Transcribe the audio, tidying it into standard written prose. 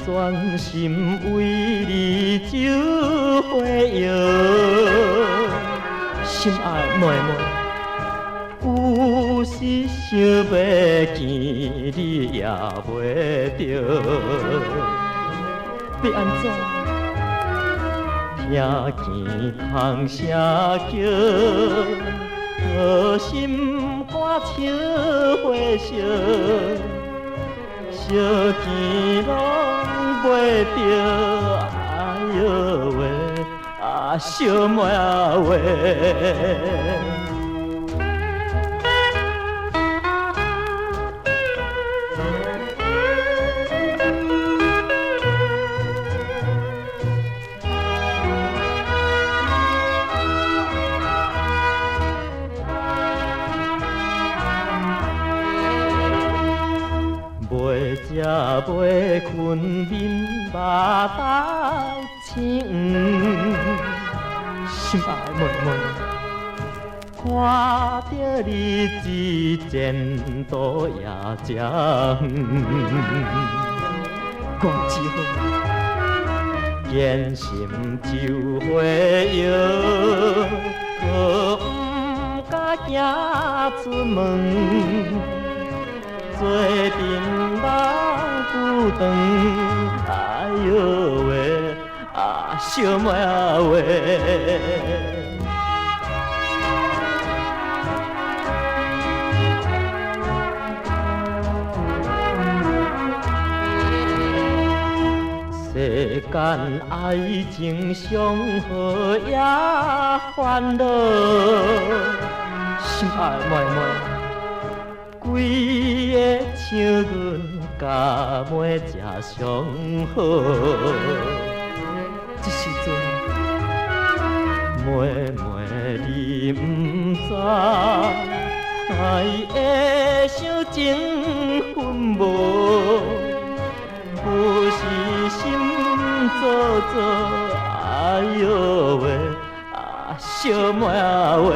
专心为你酒花摇，心爱妹妹，有时想要见你也袂着，要安怎？听见风声叫，好心肝笑花烧。烧钱拢袂着，哎呦喂，啊小妹喂。袂食袂困，面目带青黄。心爱妹妹，看着日子前途也正远，我只好坚心就花摇，可不敢行出门。做阵人不长，哎呦喂，啊小妹喂。世间爱情上好也烦恼，心爱妹妹。规个笑阮甲妹才上好，这时阵妹妹你毋知，爱会伤情分无，不是心做做，哎呦喂，啊小妹喂。